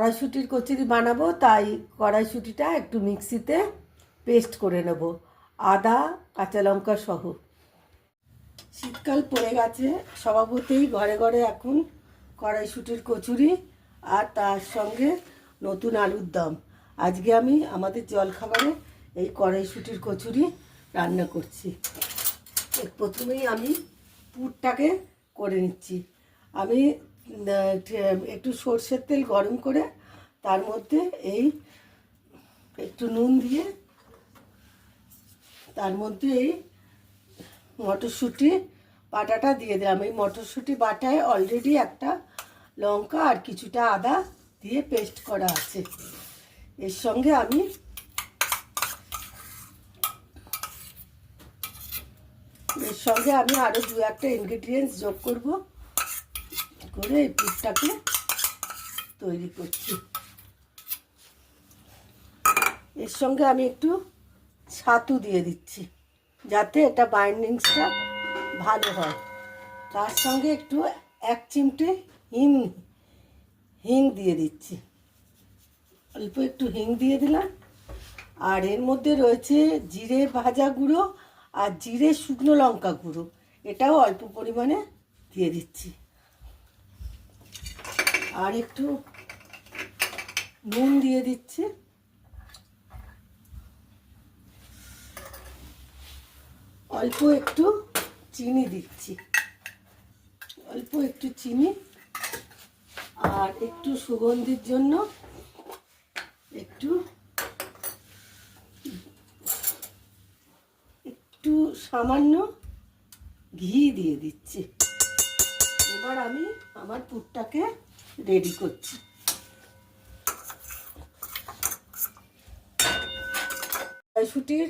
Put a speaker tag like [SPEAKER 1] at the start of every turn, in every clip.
[SPEAKER 1] কড়াইশুঁটির কচুরি বানাবো, তাই কড়াইশুঁটিটা একটু মিক্সিতে পেস্ট করে নেব, আদা কাঁচা লঙ্কা সহ। শীতকাল পড়ে গেছে, স্বভাবতই ঘরে ঘরে এখন কড়াইশুঁটির কচুরি আর তার সঙ্গে নতুন আলুর দম। আজকে আমি আমাদের জলখাবারে এই কড়াইশুঁটির কচুরি রান্না করছি। প্রথমেই আমি পুরটাকে করে নিচ্ছি। আমি একটু সর্ষের তেল গরম করে তার মধ্যে এই একটু নুন দিয়ে তার মধ্যে এই মটরশুঁটি বাটাটা দিয়ে দিলাম। এই মটরশুঁটি বাটায় অলরেডি একটা লঙ্কা আর কিছুটা আদা দিয়ে পেস্ট করা আছে। এর সঙ্গে আমি আরও দু একটা ইনগ্রিডিয়েন্টস যোগ করব, করে এই পুরটাকে তৈরি করছি। এর সঙ্গে আমি একটু ছাতু দিয়ে দিচ্ছি যাতে এটা বাইন্ডিংসটা ভালো হয়। তার সঙ্গে একটু 1 চিমটে হিং দিয়ে দিচ্ছি, অল্প একটু হিং দিয়ে দিলাম। আর এর মধ্যে রয়েছে জিরে ভাজা গুঁড়ো আর জিরে শুকনো লঙ্কা গুঁড়ো, এটাও অল্প পরিমাণে দিয়ে দিচ্ছি। আর একটু নুন দিয়ে দিচ্ছি, অল্প একটু চিনি দিচ্ছি, অল্প একটু চিনি। আর একটু সুগন্ধির জন্য একটু সামান্য ঘি দিয়ে দিচ্ছি। এবার আমি আমার পুরটাকে রেডি করছি। কড়াইশুঁটির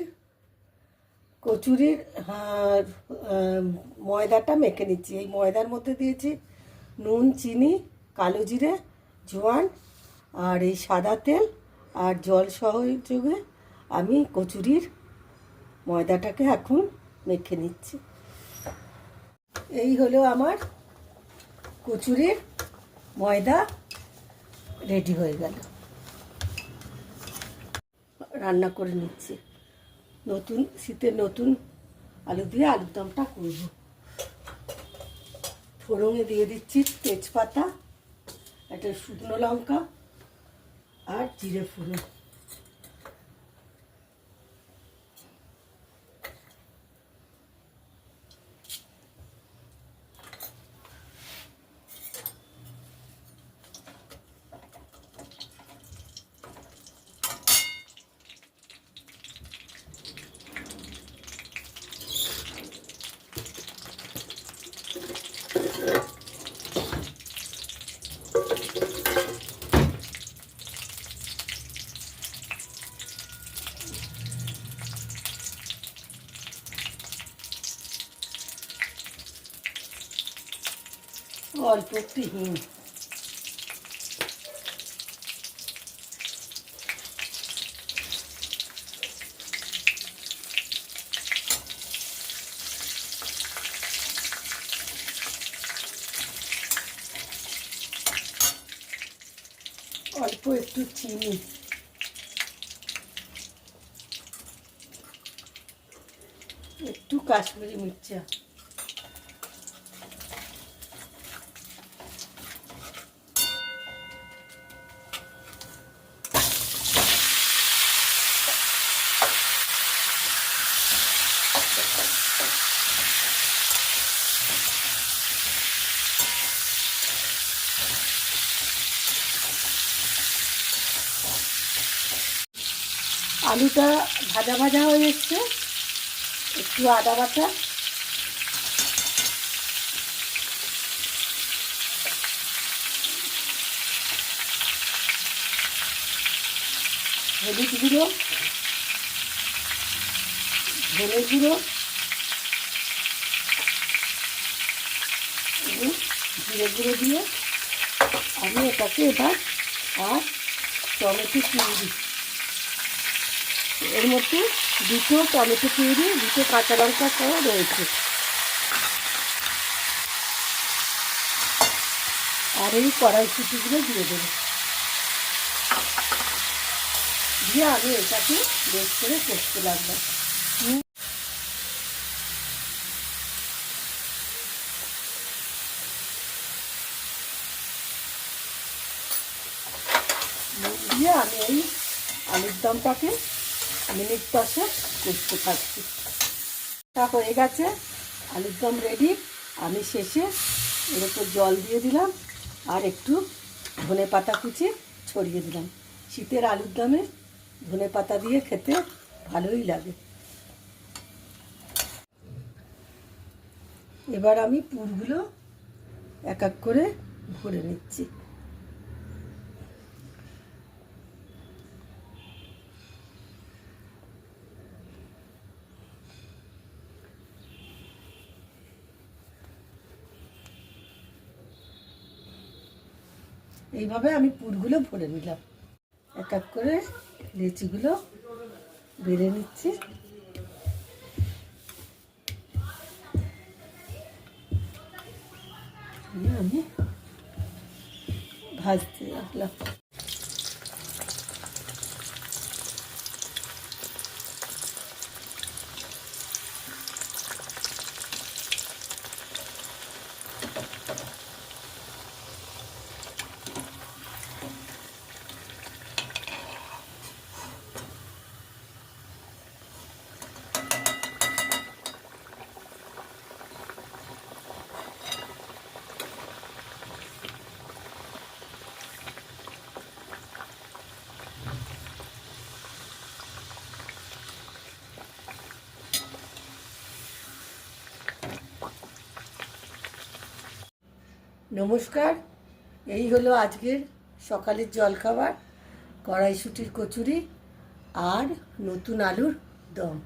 [SPEAKER 1] কচুরির ময়দাটা মেখে নিচ্ছি। এই ময়দার মধ্যে দিয়েছি নুন, চিনি, কালো জিরে, জোয়ান আর এই সাদা তেল আর জল সহযোগে আমি কচুরির ময়দাটাকে এখন মেখে নিচ্ছি। এই হলো আমার কচুরির ময়দা রেডি হয়ে গেল। রান্না করে নিচ্ছি। শীতের নতুন আলু দিয়ে আলুর দমটা করব। ফোড়নে দিয়ে দিচ্ছি তেজপাতা, একটা শুকনো লঙ্কা আর জিরে ফোড়ন। অল্প একটু হিং, অল্প একটু চিনি, একটু কাশ্মীরি মির্চা, আলুটা ভাজা ভাজা হয়ে এসছে। একটু আদা বাটা, হলুদ গুঁড়ো, ধনে গুঁড়ো এবং জিরে গুঁড়ো দিয়ে আমি এটাকে এবার আর টমেটো পিউরি, এর মধ্যে দুটো টমেটো পিউরি, দুটো কাঁচা লঙ্কা সহ রয়েছে। আর এই কড়াইশুঁটিগুলো দিয়ে দেবো। দিয়ে আমি এটাকে বেশ করে কষতে লাগলাম। দিয়ে আমি এই আলুর দমটাকে মিনিট 10 করতে থাকছি। তা হয়ে গেছে, আলুর দম রেডি। আমি শেষে এর উপর জল দিয়ে দিলাম আর একটু ধনে পাতা কুচি ছড়িয়ে দিলাম। শীতের আলুর দমে ধনে পাতা দিয়ে খেতে ভালোই লাগে। এবার আমি পুরগুলো এক এক করে ভরে নিচ্ছি। এইভাবে আমি পুরগুলো ভরে নিলাম। এক এক করে লিচিগুলো বেড়ে নিচ্ছি। আমি ভাজতে রাখলাম। নমস্কার, এই হলো আজকের সকালের জলখাবার, কড়াইশুঁটির কচুরি আর নতুন আলুর দম।